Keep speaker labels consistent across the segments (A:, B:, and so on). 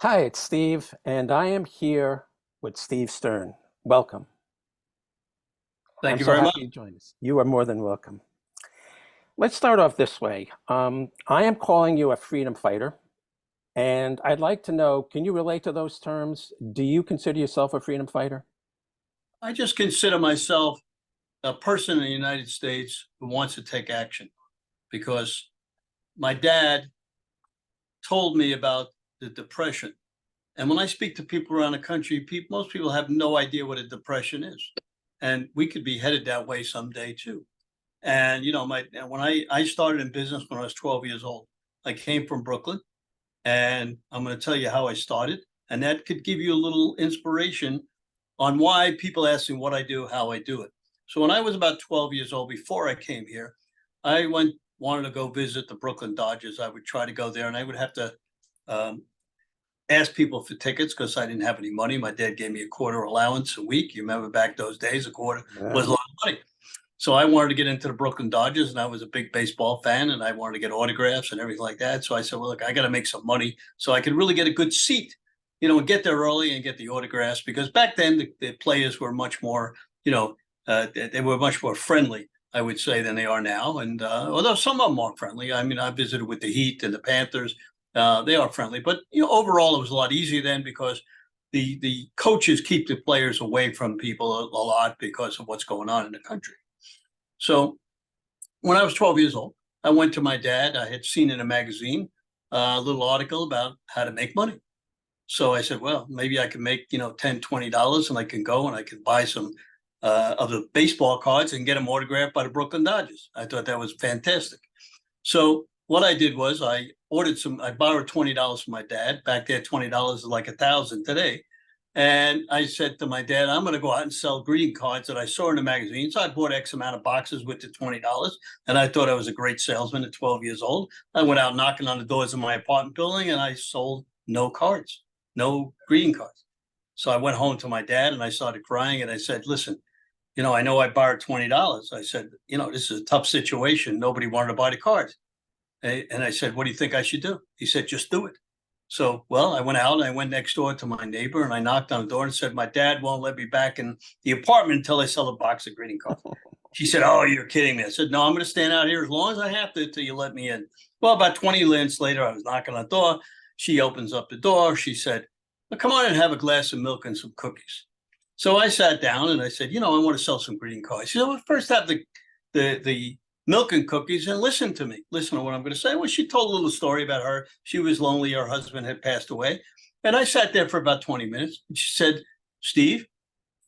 A: Hi, it's Steve, and I am here with Steve Stern. Welcome.
B: Thank
A: I'm
B: you
A: so
B: very much.
A: happy you joined us. You are more than welcome. Let's start off this way. I am calling you a freedom fighter, and I'd like to know, can you relate to those terms? Do you consider yourself a freedom fighter?
B: I just consider myself a person in the United States who wants to take action because my dad told me about the Depression. And when I speak to people around the country, most people have no idea what a depression is. And we could be headed that way someday too. And when I started in business when I was 12 years old, I came from Brooklyn, and I'm going to tell you how I started, and that could give you a little inspiration on why people ask me what I do, how I do it. So when I was about 12 years old, before I came here, I wanted to go visit the Brooklyn Dodgers. I would try to go there, and I would have to um, ask people for tickets because I didn't have any money. My dad gave me a quarter allowance a week. You remember back those days, a quarter was
A: Yeah.
B: a lot of money. So I wanted to get into the Brooklyn Dodgers, and I was a big baseball fan, and I wanted to get autographs and everything like that. So I said, well, look, I got to make some money so I could really get a good seat, and get there early and get the autographs, because back then the players were much more, they were much more friendly, I would say, than they are now. And although some of them are friendly, I mean, I visited with the Heat and the Panthers. They are friendly, but overall it was a lot easier then because the coaches keep the players away from people a lot because of what's going on in the country. So when I was 12 years old, I went to my dad. I had seen in a magazine a little article about how to make money. So I said, well, maybe I can make, $10, $20, and I can go and I can buy some of the baseball cards and get them autographed by the Brooklyn Dodgers. I thought that was fantastic. So what I did was I borrowed $20 from my dad. Back there, $20 is like 1,000 today. And I said to my dad, I'm going to go out and sell greeting cards that I saw in the magazine. So I bought X amount of boxes with the $20. And I thought I was a great salesman at 12 years old. I went out knocking on the doors of my apartment building, and I sold no cards, no greeting cards. So I went home to my dad and I started crying, and I said, listen, I know I borrowed $20. I said, this is a tough situation. Nobody wanted to buy the cards. And I said, what do you think I should do? He said, just do it. So, well, I went out and I went next door to my neighbor, and I knocked on the door and said, my dad won't let me back in the apartment until I sell a box of greeting cards. She said, oh, you're kidding me. I said, no, I'm going to stand out here as long as I have to until you let me in. Well, about 20 minutes later, I was knocking on the door. She opens up the door. She said, well, come on and have a glass of milk and some cookies. So I sat down and I said, I want to sell some greeting cards. She said, well, first have the milk and cookies and listen to me. Listen to what I'm going to say. Well, she told a little story about her. She was lonely. Her husband had passed away. And I sat there for about 20 minutes. And she said, Steve,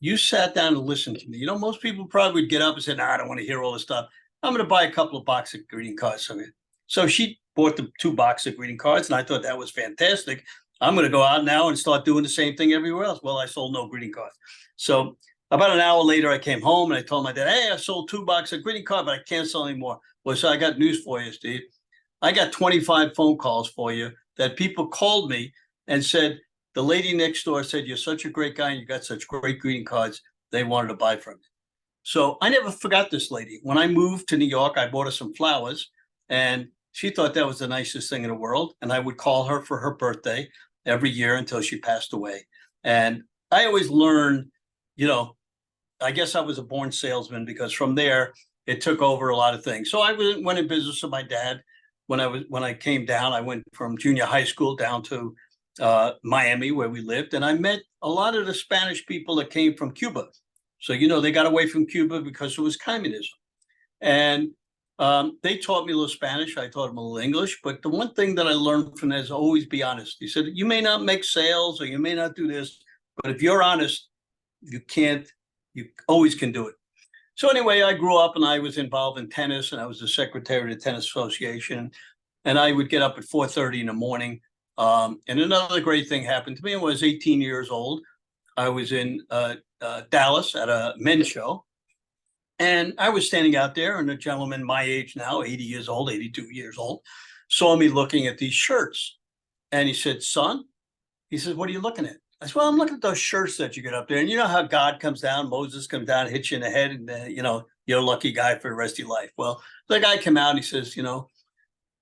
B: you sat down and listened to me. Most people probably would get up and say, I don't want to hear all this stuff. I'm going to buy a couple of boxes of greeting cards from you. So she bought the 2 boxes of greeting cards, and I thought that was fantastic. I'm going to go out now and start doing the same thing everywhere else. Well, I sold no greeting cards. So about an hour later, I came home and I told my dad, hey, I sold 2 boxes of greeting cards, but I can't sell anymore. Well, so I got news for you, Steve. I got 25 phone calls for you that people called me and said, the lady next door said, you're such a great guy and you got such great greeting cards. They wanted to buy from you. So I never forgot this lady. When I moved to New York, I bought her some flowers, and she thought that was the nicest thing in the world. And I would call her for her birthday every year until she passed away. And I always learned, I guess I was a born salesman, because from there it took over a lot of things. So I went in business with my dad. When I came down, I went from junior high school down to Miami, where we lived, and I met a lot of the Spanish people that came from Cuba. So they got away from Cuba because it was communism, and they taught me a little Spanish. I taught them a little English. But the one thing that I learned from that is always be honest. He said, you may not make sales or you may not do this, but if you're honest, you always can do it. So anyway, I grew up and I was involved in tennis, and I was the secretary of the tennis association. And I would get up at 4:30 in the morning. And another great thing happened to me. When I was 18 years old, I was in Dallas at a men's show. And I was standing out there, and a gentleman my age now, 80 years old, 82 years old, saw me looking at these shirts. And he said, son, he says, what are you looking at? I said, well, I'm looking at those shirts that you get up there. And you know how God comes down, Moses comes down, hits you in the head, and you're a lucky guy for the rest of your life. Well, the guy came out and he says,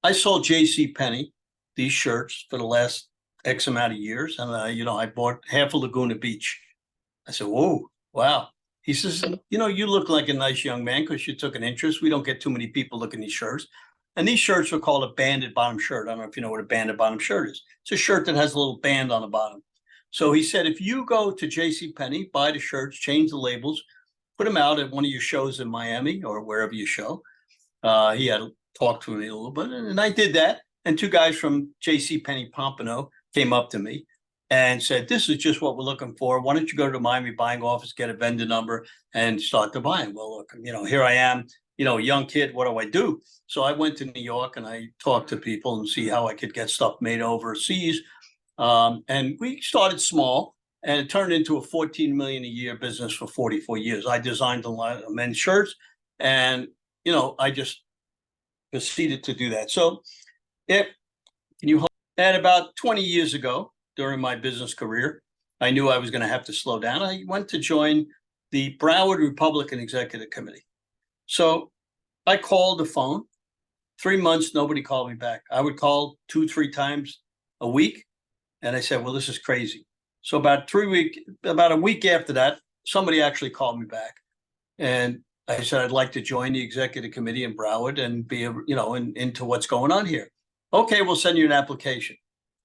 B: I sold J.C. Penney these shirts for the last X amount of years. And, I bought half of Laguna Beach. I said, whoa, wow. He says, you look like a nice young man because you took an interest. We don't get too many people looking at these shirts. And these shirts are called a banded bottom shirt. I don't know if you know what a banded bottom shirt is. It's a shirt that has a little band on the bottom. So he said, if you go to JCPenney, buy the shirts, change the labels, put them out at one of your shows in Miami or wherever you show. He had talked to me a little bit, and I did that. And two guys from JCPenney Pompano came up to me and said, this is just what we're looking for. Why don't you go to the Miami buying office, get a vendor number, and start to buy? Well, look, here I am, a young kid. What do I do? So I went to New York and I talked to people and see how I could get stuff made overseas. And we started small, and it turned into a 14 million a year business for 44 years. I designed a lot of men's shirts, and I just proceeded to do that. So and about 20 years ago, during my business career, I knew I was going to have to slow down. I went to join the Broward Republican Executive Committee. So I called the phone. 3 months, nobody called me back. I would call 2-3 times a week. And I said, well, this is crazy. So about a week after that, somebody actually called me back. And I said, I'd like to join the executive committee in Broward and be, into what's going on here. Okay, we'll send you an application.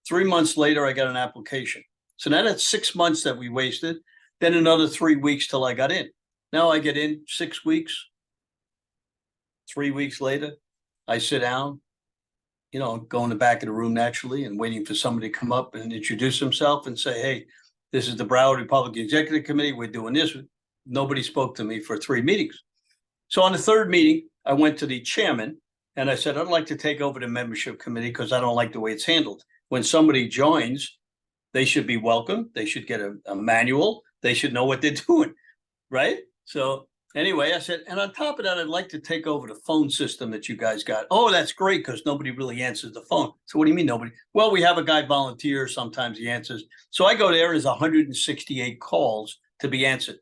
B: 3 months later, I got an application. So now that's 6 months that we wasted. Then another 3 weeks till I got in. Now I get in 6 weeks. 3 weeks later, I sit down, go in the back of the room naturally and waiting for somebody to come up and introduce himself and say, hey, this is the Broward Republican Executive Committee. We're doing this. Nobody spoke to me for 3 meetings. So on the third meeting, I went to the chairman and I said, I'd like to take over the membership committee because I don't like the way it's handled. When somebody joins, they should be welcome. They should get a manual. They should know what they're doing, right? So anyway, I said, and on top of that, I'd like to take over the phone system that you guys got. Oh, that's great because nobody really answers the phone. So what do you mean nobody? Well, we have a guy volunteer. Sometimes he answers. So I go there, there's 168 calls to be answered.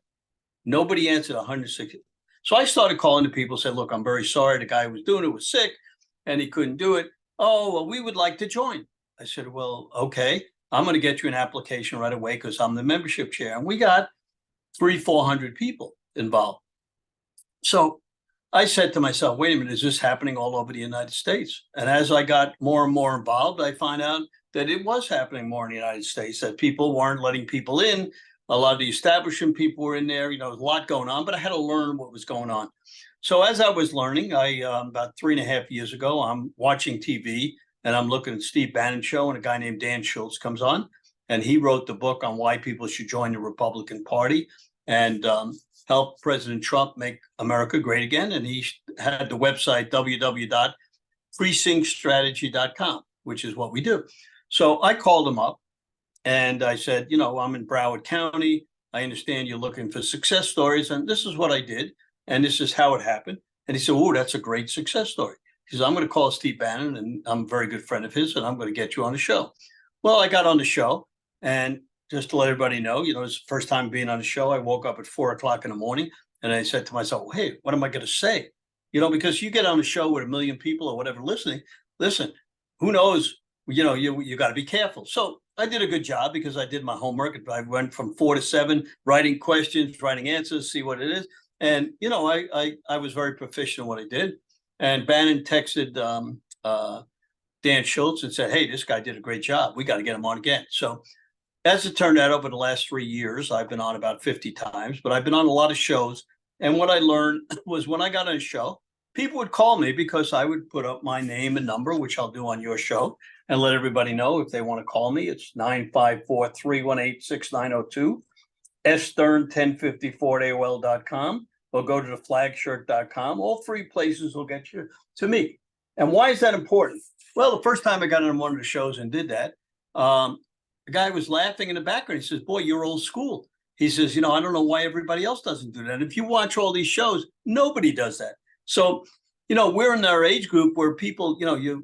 B: Nobody answered 160. So I started calling the people, said, look, I'm very sorry. The guy who was doing it was sick and he couldn't do it. Oh, well, we would like to join. I said, well, okay, I'm going to get you an application right away because I'm the membership chair. And we got 300-400 people involved. So I said to myself, wait a minute, is this happening all over the United States? And as I got more and more involved, I find out that it was happening more in the United States, that people weren't letting people in. A lot of the establishment people were in there, there was a lot going on, but I had to learn what was going on. So as I was learning, about 3.5 years ago, I'm watching TV and I'm looking at Steve Bannon's show, and a guy named Dan Schultz comes on, and he wrote the book on why people should join the Republican Party and help President Trump make America great again. And he had the website www.precinctstrategy.com, which is what we do. So I called him up and I said, I'm in Broward County. I understand you're looking for success stories, and this is what I did, and this is how it happened. And he said, oh, that's a great success story. He says, I'm going to call Steve Bannon, and I'm a very good friend of his, and I'm going to get you on the show. Well, I got on the show, and just to let everybody know, it's the first time being on the show. I woke up at 4:00 in the morning, and I said to myself, well, hey, what am I going to say? Because you get on a show with 1 million people or whatever listening, listen, who knows, you got to be careful. So I did a good job because I did my homework. I went from 4 to 7, writing questions, writing answers, see what it is. And, I was very proficient in what I did. And Bannon texted Dan Schultz and said, hey, this guy did a great job. We got to get him on again. So as it turned out, over the last 3 years, I've been on about 50 times, but I've been on a lot of shows. And what I learned was when I got on a show, people would call me because I would put up my name and number, which I'll do on your show, and let everybody know if they want to call me. It's 954-318-6902, sstern1054@AOL.com, or go to theflagshirt.com. All 3 places will get you to me. And why is that important? Well, the first time I got on one of the shows and did that, the guy was laughing in the background. He says, boy, you're old school. He says, I don't know why everybody else doesn't do that. And if you watch all these shows, nobody does that. So, we're in our age group where people,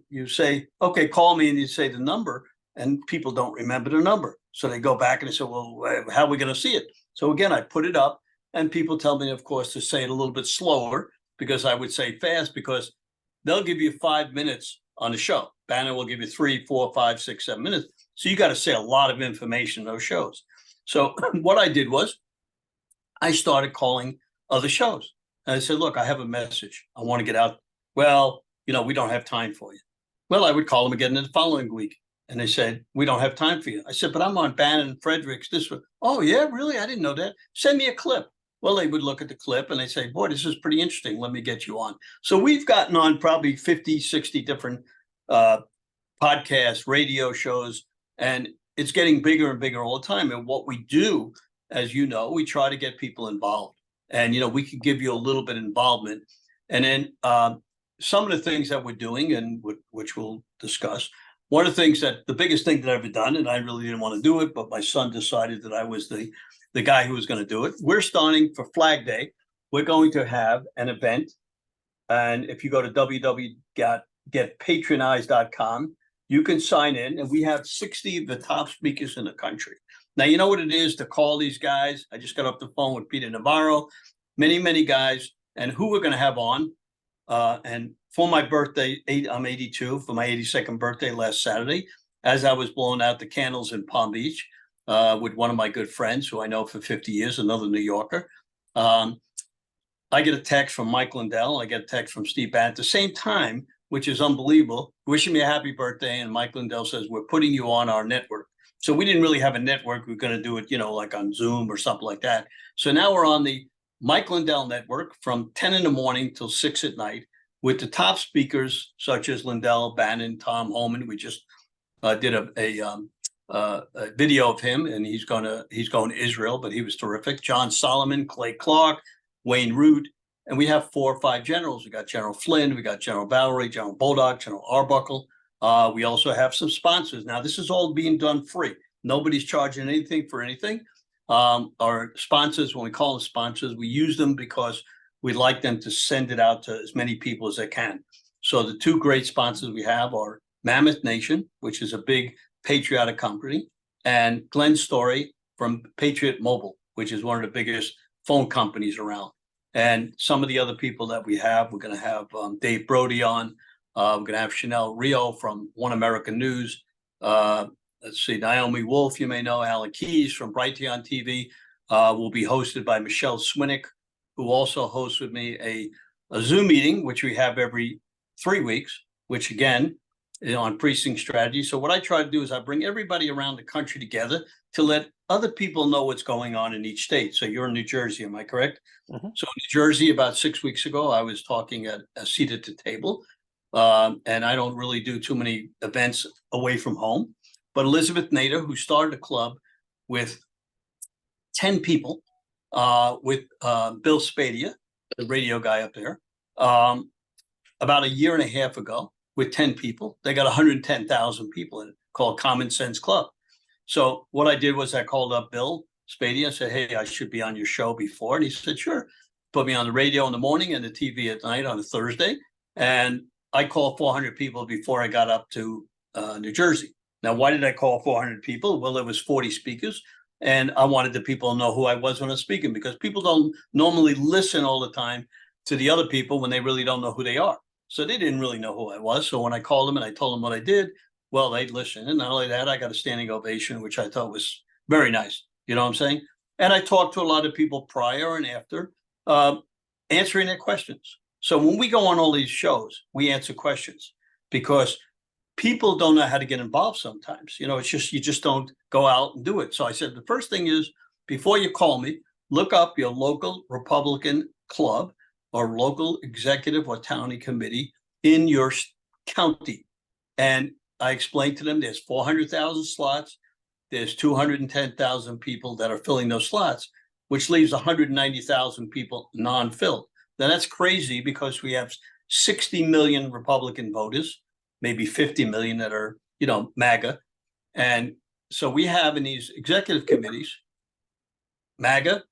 B: you say, okay, call me, and you say the number, and people don't remember the number. So they go back and they say, well, how are we going to see it? So again, I put it up, and people tell me, of course, to say it a little bit slower because I would say fast, because they'll give you 5 minutes on the show. Bannon will give you 3, 4, 5, 6, 7 minutes. So you got to say a lot of information in those shows. So what I did was I started calling other shows. And I said, look, I have a message. I want to get out. Well, we don't have time for you. Well, I would call them again the following week. And they said, we don't have time for you. I said, but I'm on Bannon and Fredericks this one. Oh, yeah, really? I didn't know that. Send me a clip. Well, they would look at the clip and they say, boy, this is pretty interesting. Let me get you on. So we've gotten on probably 50, 60 different podcasts, radio shows, and it's getting bigger and bigger all the time. And what we do, as you know, we try to get people involved. And, we can give you a little bit of involvement. And then some of the things that we're doing, and which we'll discuss, one of the things the biggest thing that I've ever done, and I really didn't want to do it, but my son decided that I was the guy who was going to do it. We're starting for Flag Day. We're going to have an event. And if you go to www.getpatronized.com, you can sign in, and we have 60 of the top speakers in the country. Now, you know what it is to call these guys? I just got off the phone with Peter Navarro, many, many guys, and who we're going to have on. And for my birthday, I'm 82, for my 82nd birthday last Saturday, as I was blowing out the candles in Palm Beach with one of my good friends who I know for 50 years, another New Yorker. I get a text from Mike Lindell. I get a text from Steve Bannon at the same time, which is unbelievable, wishing me a happy birthday. And Mike Lindell says, we're putting you on our network. So we didn't really have a network. We were going to do it, like on Zoom or something like that. So now we're on the Mike Lindell network from 10 in the morning till 6 at night with the top speakers such as Lindell, Bannon, Tom Homan. We just did a video of him, and he's going to Israel, but he was terrific. John Solomon, Clay Clark, Wayne Root, and we have 4 or 5 generals. We got General Flynn, we got General Valerie, General Boldock, General Arbuckle. We also have some sponsors. Now, this is all being done free. Nobody's charging anything for anything. Our sponsors, when we call them sponsors, we use them because we'd like them to send it out to as many people as they can. So the 2 great sponsors we have are Mammoth Nation, which is a big patriotic company, and Glenn Story from Patriot Mobile, which is one of the biggest phone companies around. And some of the other people that we have, we're going to have Dave Brody on. We're going to have Chanel Rio from One American News. Let's see, Naomi Wolf, you may know, Alan Keyes from Brighteon TV, will be hosted by Michelle Swinick, who also hosts with me a Zoom meeting, which we have every 3 weeks, which again, on precinct strategy. So what I try to do is I bring everybody around the country together to let other people know what's going on in each state. So you're in New Jersey, am I correct? Mm-hmm. So in New Jersey, about 6 weeks ago, I was talking at a seat at the table. And I don't really do too many events away from home. But Elizabeth Nader, who started a club with 10 people, with Bill Spadia, the radio guy up there, about a year and a half ago, with 10 people. They got 110,000 people in it, called Common Sense Club. So what I did was I called up Bill Spadia and said, hey, I should be on your show before. And he said, sure. Put me on the radio in the morning and the TV at night on a Thursday. And I called 400 people before I got up to New Jersey. Now, why did I call 400 people? Well, there was 40 speakers, and I wanted the people to know who I was when I was speaking, because people don't normally listen all the time to the other people when they really don't know who they are. So they didn't really know who I was. So when I called them and I told them what I did, well, they'd listen. And not only that, I got a standing ovation, which I thought was very nice. You know what I'm saying? And I talked to a lot of people prior and after, answering their questions. So when we go on all these shows, we answer questions because people don't know how to get involved sometimes. It's just, you just don't go out and do it. So I said, the first thing is, before you call me, look up your local Republican club or local executive or county committee in your county. And I explained to them there's 400,000 slots. There's 210,000 people that are filling those slots, which leaves 190,000 people non-filled. Now that's crazy because we have 60 million Republican voters, maybe 50 million that are, MAGA. And so we have in these executive committees, MAGA,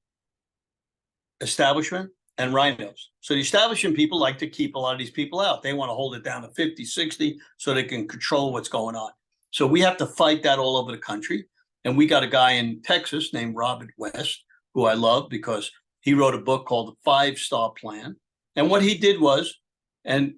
B: establishment, and rhinos. So the establishment people like to keep a lot of these people out. They want to hold it down to 50, 60 so they can control what's going on. So we have to fight that all over the country. And we got a guy in Texas named Robert West, who I love because he wrote a book called The 5-Star Plan. And what he did was, and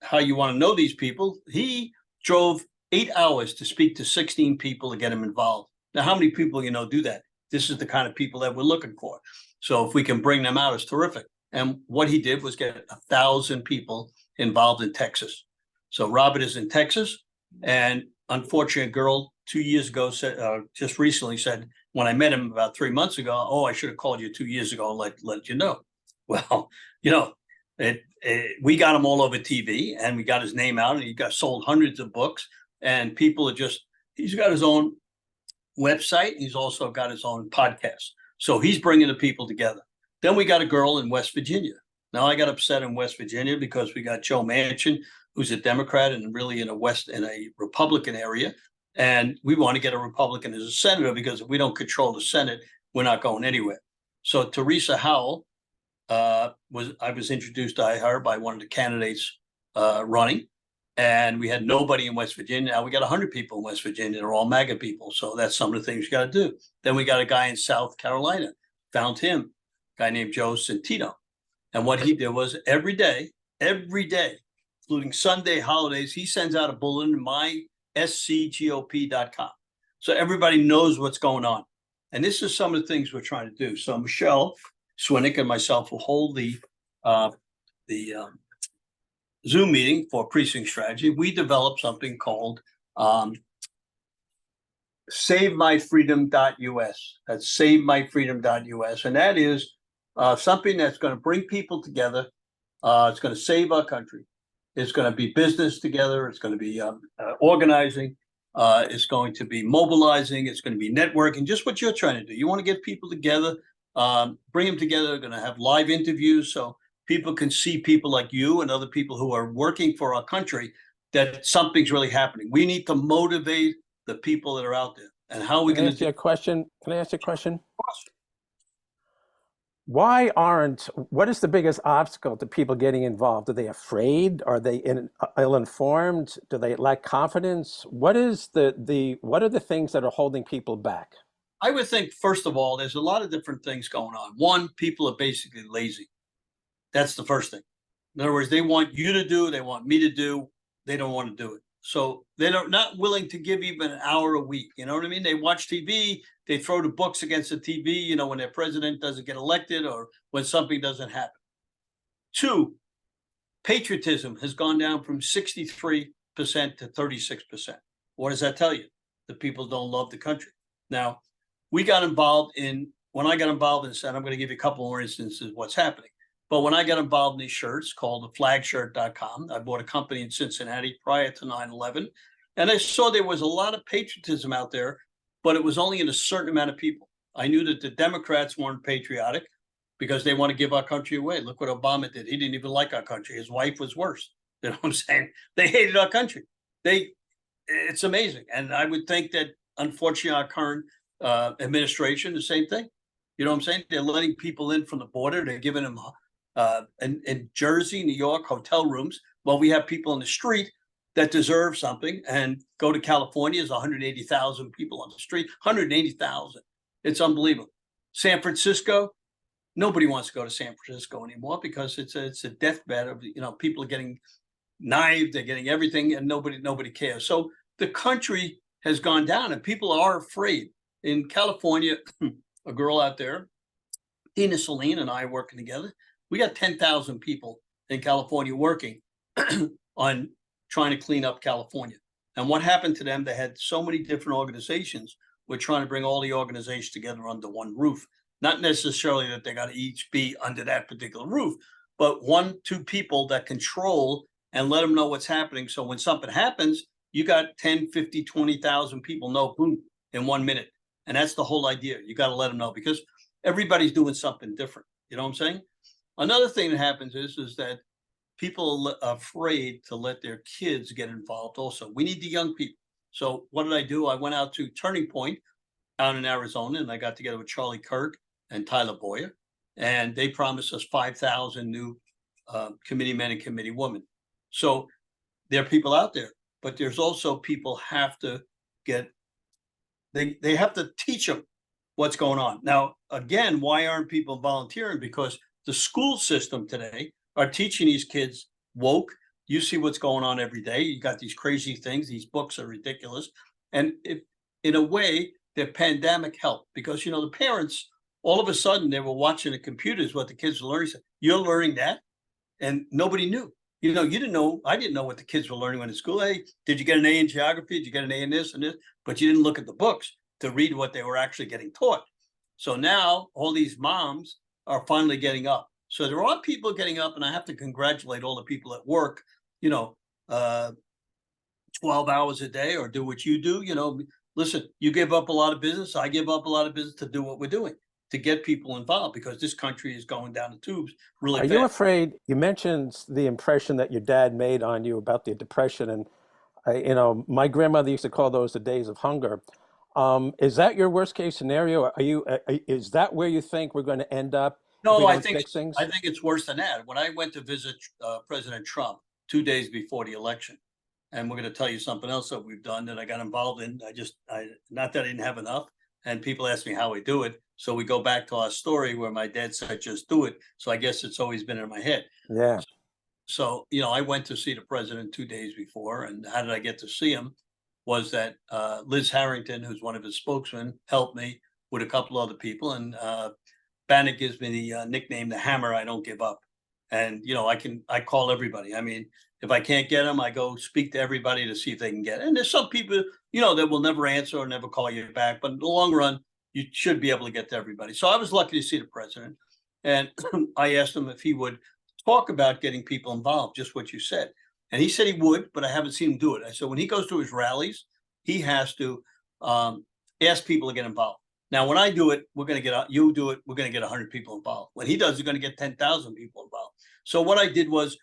B: how you want to know these people, he drove 8 hours to speak to 16 people to get them involved. Now, how many people, do that? This is the kind of people that we're looking for. So if we can bring them out, it's terrific. And what he did was get 1,000 people involved in Texas. So Robert is in Texas, and unfortunate girl 2 years ago said, just recently said, when I met him about 3 months ago, oh, I should have called you 2 years ago and let you know. Well, we got him all over TV, and we got his name out, and he got sold hundreds of books, and people are he's got his own website. He's also got his own podcast. So he's bringing the people together. Then we got a girl in West Virginia. Now I got upset in West Virginia because we got Joe Manchin, who's a Democrat and really in a Republican area. And we want to get a Republican as a senator, because if we don't control the Senate, we're not going anywhere. So Teresa Howell, I was introduced to her by one of the candidates running, and we had nobody in West Virginia. Now we got 100 people in West Virginia. They're all MAGA people. So that's some of the things you got to do. Then we got a guy in South Carolina, found him, a guy named Joe Centino. And what he did was every day, including Sunday, holidays, he sends out a bulletin, myscgop.com. So everybody knows what's going on. And this is some of the things we're trying to do. So Michelle Swinick and myself will hold the Zoom meeting for precinct strategy. We developed something called SaveMyFreedom.us. That's SaveMyFreedom.us. And that is something that's going to bring people together. It's going to save our country. It's going to be business together. It's going to be organizing. It's going to be mobilizing. It's going to be networking, just what you're trying to do. You want to get people together, bring them together. They're going to have live interviews so people can see people like you and other people who are working for our country, that something's really happening. We need to motivate the people that are out there. And how are we going to do?
A: Can I ask you a question? What is the biggest obstacle to people getting involved? Are they afraid? Are they ill-informed? Do they lack confidence? What are the things that are holding people back?
B: I would think, first of all, there's a lot of different things going on. One, people are basically lazy. That's the first thing. In other words, they want you to do, they want me to do, they don't want to do it. So they're not willing to give even an hour a week. You know what I mean? They watch TV, they throw the books against the TV, when their president doesn't get elected or when something doesn't happen. Two, patriotism has gone down from 63% to 36%. What does that tell you? The people don't love the country. Now, when I got involved in Senate, I'm going to give you a couple more instances of what's happening. But when I got involved in these shirts called the flagshirt.com, I bought a company in Cincinnati prior to 9/11. And I saw there was a lot of patriotism out there, but it was only in a certain amount of people. I knew that the Democrats weren't patriotic because they want to give our country away. Look what Obama did. He didn't even like our country. His wife was worse. You know what I'm saying? They hated our country. It's amazing. And I would think that, unfortunately, our current administration, the same thing. You know what I'm saying? They're letting people in from the border. They're giving them in Jersey, New York, hotel rooms. Well, we have people in the street that deserve something, and go to California, there's 180,000 people on the street, 180,000. It's unbelievable. San Francisco, nobody wants to go to San Francisco anymore because it's a deathbed of, people are getting knifed, they're getting everything, and nobody cares. So the country has gone down, and people are afraid. In California, a girl out there, Tina Celine and I are working together. We got 10,000 people in California working on trying to clean up California. And what happened to them? They had so many different organizations. We're trying to bring all the organizations together under one roof. Not necessarily that they got to each be under that particular roof, but 1-2 people that control and let them know what's happening. So when something happens, you got 10, 50, 20,000 people know boom in 1 minute. And that's the whole idea. You got to let them know, because everybody's doing something different. You know what I'm saying? Another thing that happens is that people are afraid to let their kids get involved also. We need the young people. So what did I do? I went out to Turning Point out in Arizona, and I got together with Charlie Kirk and Tyler Boyer, and they promised us 5,000 new committee men and committee women. So there are people out there, but there's also people have to get, they have to teach them what's going on. Now, again, why aren't people volunteering? Because the school system today are teaching these kids woke. You see what's going on every day. You got these crazy things. These books are ridiculous. And in a way, the pandemic helped because, the parents, all of a sudden, they were watching the computers, what the kids were learning. You're learning that? And nobody knew. You didn't know. I didn't know what the kids were learning when in school. Hey, did you get an A in geography? Did you get an A in this and this? But you didn't look at the books to read what they were actually getting taught. So now all these moms are finally getting up. So there are people getting up, and I have to congratulate all the people at work, 12 hours a day or do what you do. Listen, you give up a lot of business. I give up a lot of business to do what we're doing, to get people involved, because this country is going down the tubes really
A: Are
B: fast.
A: you afraid? You mentioned the impression that your dad made on you about the depression, and my grandmother used to call those the days of hunger. Is that your worst case scenario? Is that where you think we're going to end up if we
B: No, I
A: don't
B: think
A: fix things?
B: I think it's worse than that. When I went to visit President Trump 2 days before the election, and we're going to tell you something else that we've done that I got involved in. Not that I didn't have enough, and people ask me how we do it. So we go back to our story where my dad said, "Just do it." So I guess it's always been in my head.
A: Yeah.
B: So I went to see the president 2 days before, and how did I get to see him? Was that Liz Harrington, who's one of his spokesmen, helped me with a couple other people, and Bannock gives me the nickname the Hammer. I don't give up, and I call everybody. I mean, if I can't get them, I go speak to everybody to see if they can get it. And there's some people that will never answer or never call you back, but in the long run, you should be able to get to everybody. So I was lucky to see the president, and I asked him if he would talk about getting people involved, just what you said. And he said he would, but I haven't seen him do it. I said when he goes to his rallies, he has to ask people to get involved. Now, when I do it, we're going to get you do it, we're going to get 100 people involved. When he does, he's going to get 10,000 people involved. So what I did was,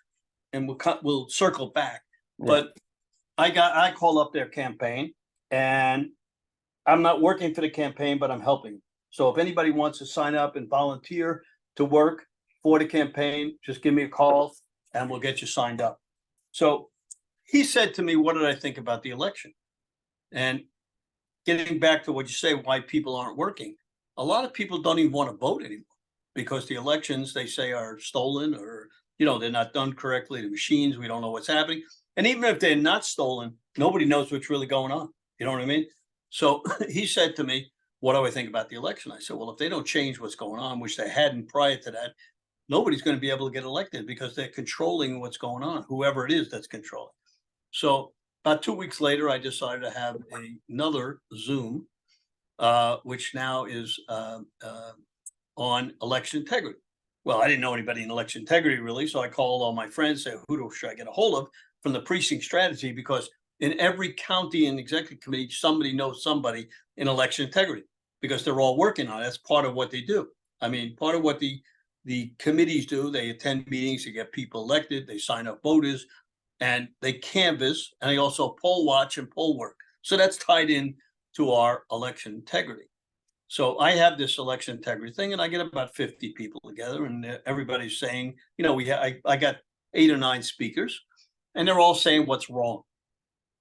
B: and we'll circle back, but I call up their campaign, and I'm not working for the campaign, but I'm helping. So if anybody wants to sign up and volunteer to work for the campaign, just give me a call and we'll get you signed up. So he said to me, what did I think about the election? And getting back to what you say, why people aren't working, a lot of people don't even want to vote anymore because the elections, they say, are stolen, or they're not done correctly. The machines, we don't know what's happening. And even if they're not stolen, nobody knows what's really going on. You know what I mean? So he said to me, what do I think about the election? I said, well, if they don't change what's going on, which they hadn't prior to that, nobody's going to be able to get elected because they're controlling what's going on, whoever it is that's controlling. So about 2 weeks later, I decided to have another Zoom, which now is on election integrity. Well, I didn't know anybody in election integrity really, so I called all my friends, said, should I get a hold of from the precinct strategy? Because in every county and executive committee, somebody knows somebody in election integrity because they're all working on it. That's part of what they do. I mean, part of what the committees do, they attend meetings to get people elected, they sign up voters, and they canvass, and they also poll watch and poll work. So that's tied in to our election integrity. So I have this election integrity thing, and I get about 50 people together, and everybody's saying, I got 8 or 9 speakers, and they're all saying what's wrong.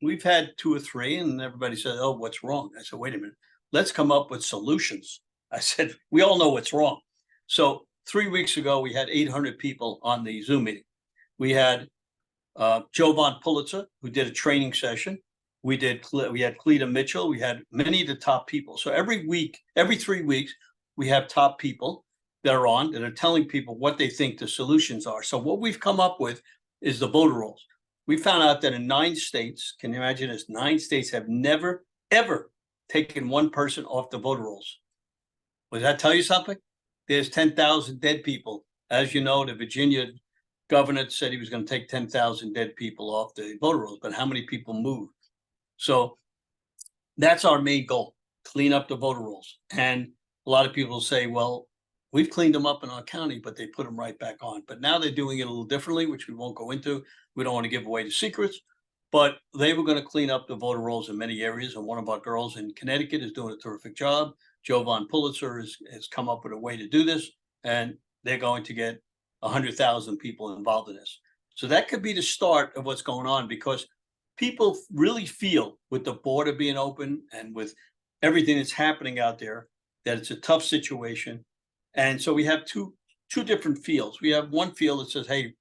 B: We've had 2 or 3, and everybody said, oh, what's wrong? I said, wait a minute, let's come up with solutions. I said, we all know what's wrong. So 3 weeks ago, we had 800 people on the Zoom meeting. We had Jovan Pulitzer, who did a training session. We had Cleta Mitchell. We had many of the top people. So every 3 weeks, we have top people that are on, that are telling people what they think the solutions are. So what we've come up with is the voter rolls. We found out that in 9 states, can you imagine this? 9 states have never, ever taken one person off the voter rolls. Does that tell you something? There's 10,000 dead people. As you know, the Virginia governor said he was going to take 10,000 dead people off the voter rolls, but how many people moved? So that's our main goal, clean up the voter rolls. And a lot of people say, well, we've cleaned them up in our county, but they put them right back on. But now they're doing it a little differently, which we won't go into. We don't want to give away the secrets, but they were going to clean up the voter rolls in many areas. And one of our girls in Connecticut is doing a terrific job. Jovan Pulitzer has come up with a way to do this, and they're going to get 100,000 people involved in this. So that could be the start of what's going on, because people really feel, with the border being open and with everything that's happening out there, that it's a tough situation. And so we have two different fields. We have one field that says, hey,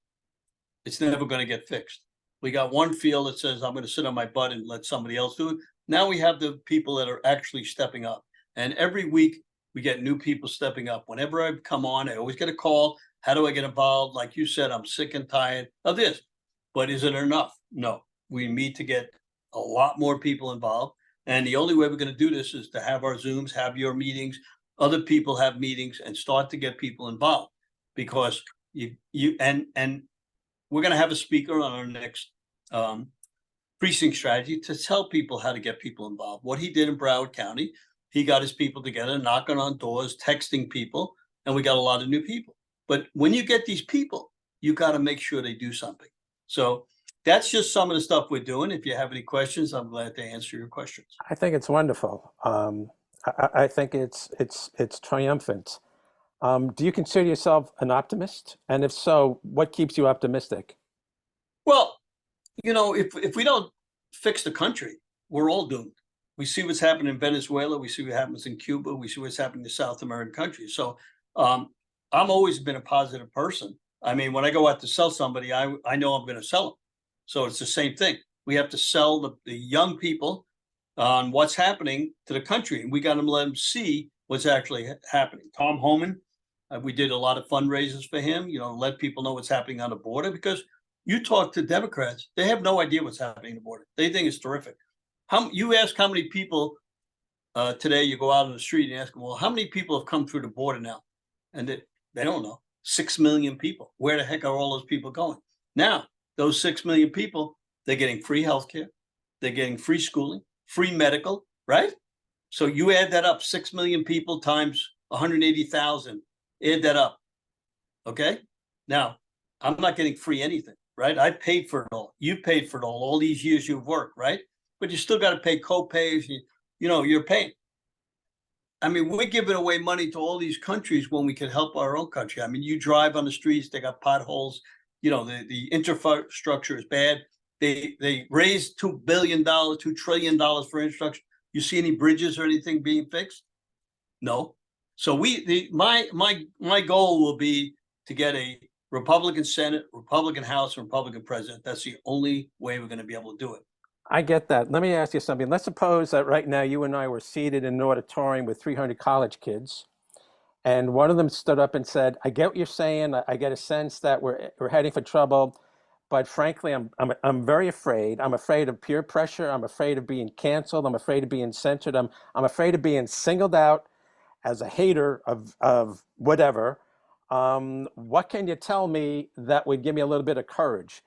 B: it's never going to get fixed. We got one field that says, I'm going to sit on my butt and let somebody else do it. Now we have the people that are actually stepping up. And every week we get new people stepping up. Whenever I come on, I always get a call. How do I get involved? Like you said, I'm sick and tired of this. But is it enough? No. We need to get a lot more people involved. And the only way we're going to do this is to have our Zooms, have your meetings, other people have meetings, and start to get people involved. Because and we're going to have a speaker on our next precinct strategy to tell people how to get people involved. What he did in Broward County, he got his people together, knocking on doors, texting people, and we got a lot of new people. But when you get these people, you got to make sure they do something. So that's just some of the stuff we're doing. If you have any questions, I'm glad to answer your questions.
A: I think it's wonderful. I think it's triumphant. Do you consider yourself an optimist? And if so, what keeps you optimistic?
B: Well, if we don't fix the country, we're all doomed. We see what's happening in Venezuela. We see what happens in Cuba. We see what's happening to South American countries. So I'm always been a positive person. I mean, when I go out to sell somebody, I know I'm going to sell them. So it's the same thing. We have to sell the young people on what's happening to the country, and we got to let them see what's actually happening. Tom Homan, we did a lot of fundraisers for him, let people know what's happening on the border, because you talk to Democrats, they have no idea what's happening on the border. They think it's terrific. You ask how many people today, you go out on the street and ask them, well, how many people have come through the border now? And they don't know. 6 million people. Where the heck are all those people going? Now, those 6 million people, they're getting free healthcare. They're getting free schooling, free medical, right? So you add that up, 6 million people times 180,000, add that up. Okay. Now, I'm not getting free anything, right? I paid for it all. You paid for it all these years you've worked, right? But you still got to pay co-pays. You're paying. I mean, we're giving away money to all these countries when we could help our own country. I mean, you drive on the streets, they got potholes. The infrastructure is bad. They raised $2 billion, $2 trillion for infrastructure. You see any bridges or anything being fixed? No. So my goal will be to get a Republican Senate, Republican House, and Republican President. That's the only way we're going to be able to do it.
A: I get that. Let me ask you something. Let's suppose that right now you and I were seated in an auditorium with 300 college kids, and one of them stood up and said, I get what you're saying. I get a sense that we're heading for trouble. But frankly, I'm very afraid. I'm afraid of peer pressure. I'm afraid of being canceled. I'm afraid of being censored. I'm afraid of being singled out as a hater of whatever. What can you tell me that would give me a little bit of courage?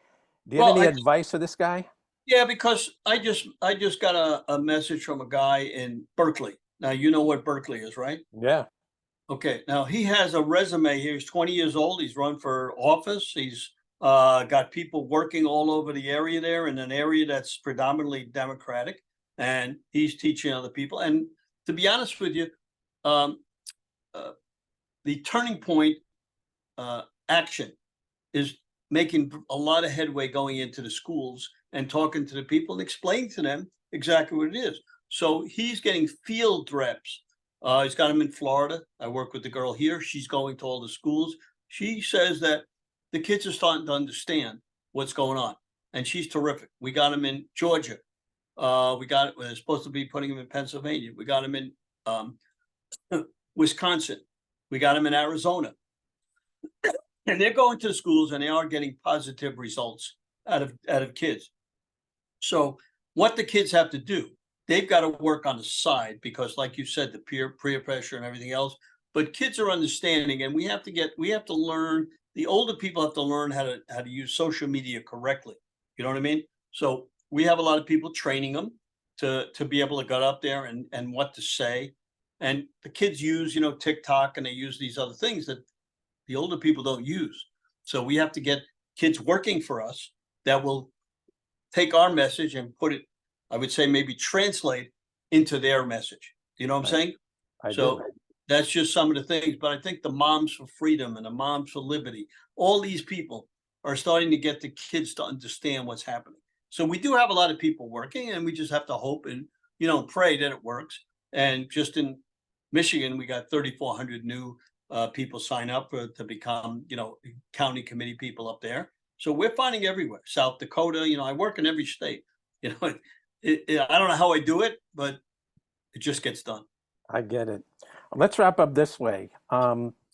A: Do you have any advice for this guy?
B: Yeah, because I just got a message from a guy in Berkeley. Now, you know what Berkeley is, right?
A: Yeah.
B: Okay. Now, he has a resume here. He's 20 years old. He's run for office. He's got people working all over the area there, in an area that's predominantly Democratic, and he's teaching other people. And to be honest with you, the Turning Point action is making a lot of headway going into the schools and talking to the people and explaining to them exactly what it is. So he's getting field reps. He's got them in Florida. I work with the girl here. She's going to all the schools. She says that the kids are starting to understand what's going on, and she's terrific. We got them in Georgia. We're supposed to be putting them in Pennsylvania. We got them in Wisconsin. We got them in Arizona. And they're going to the schools, and they are getting positive results out of kids. So what the kids have to do, they've got to work on the side, because like you said, the peer pressure and everything else, but kids are understanding, and we have to learn, the older people have to learn how to use social media correctly. You know what I mean? So we have a lot of people training them to be able to get up there and what to say. And the kids use, TikTok, and they use these other things that the older people don't use. So we have to get kids working for us that will take our message and put it, I would say, maybe translate into their message. You know what I'm saying?
A: I
B: So
A: do.
B: that's just some of the things. But I think the Moms for Freedom and the Moms for Liberty, all these people are starting to get the kids to understand what's happening. So we do have a lot of people working, and we just have to hope and, pray that it works. And just in Michigan, we got 3,400 new people sign up to become, county committee people up there. So we're finding everywhere. South Dakota, I work in every state. I don't know how I do it, but it just gets done.
A: I get it. Let's wrap up this way.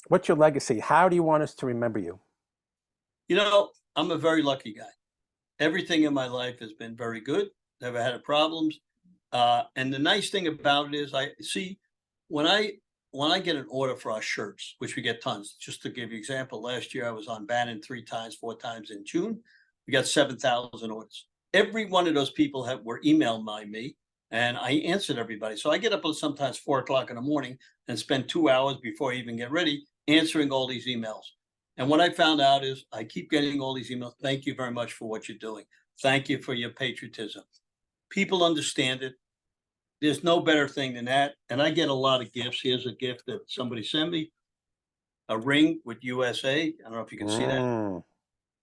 A: What's your legacy? How do you want us to remember you?
B: I'm a very lucky guy. Everything in my life has been very good. Never had problems. And the nice thing about it is I see when I get an order for our shirts, which we get tons, just to give you an example, last year I was on Bannon 4 times in June. We got 7,000 orders. Every one of those people were emailed by me, and I answered everybody. So I get up at sometimes 4 o'clock in the morning and spend 2 hours before I even get ready answering all these emails. And what I found out is I keep getting all these emails. Thank you very much for what you're doing. Thank you for your patriotism. People understand it. There's no better thing than that. And I get a lot of gifts. Here's a gift that somebody sent me, a ring with USA. I don't know if you can see that.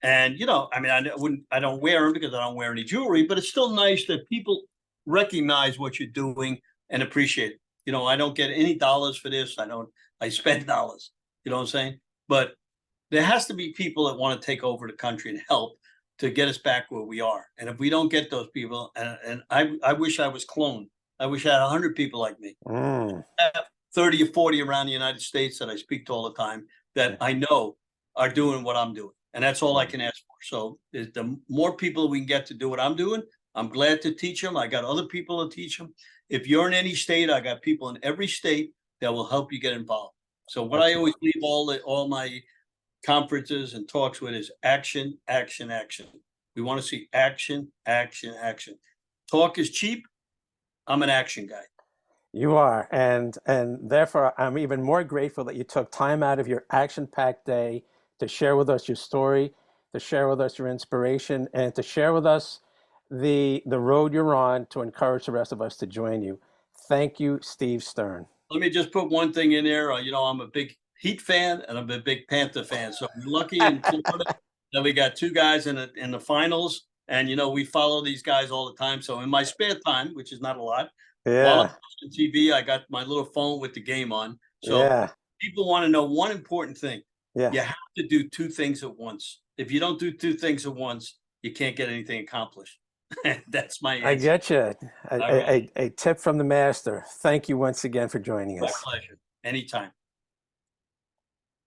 B: And, I don't wear them because I don't wear any jewelry, but it's still nice that people recognize what you're doing and appreciate it. I don't get any dollars for this. I spend dollars, you know what I'm saying? But there has to be people that want to take over the country and help to get us back where we are. And if we don't get those people, and I wish I was cloned. I wish I had 100 people like me. I have 30 or 40 around the United States that I speak to all the time that I know are doing what I'm doing. And that's all I can ask for. So the more people we can get to do what I'm doing, I'm glad to teach them. I got other people to teach them. If you're in any state, I got people in every state that will help you get involved. So what I always leave all my conferences and talks with is action, action, action. We want to see action, action, action. Talk is cheap. I'm an action guy.
A: You are, and therefore I'm even more grateful that you took time out of your action-packed day to share with us your story, to share with us your inspiration, and to share with us the road you're on to encourage the rest of us to join you. Thank you, Steve Stern.
B: Let me just put one thing in there. I'm a big Heat fan and I'm a big Panther fan. So we're lucky in Florida that we got two guys in the finals. And, we follow these guys all the time. So in my spare time, which is not a lot, while I'm watching TV, I got my little phone with the game on. So people want to know one important thing. You have to do two things at once. If you don't do two things at once, you can't get anything accomplished. That's my answer.
A: I get you. A tip from the master. Thank you once again for joining us.
B: My pleasure. Anytime.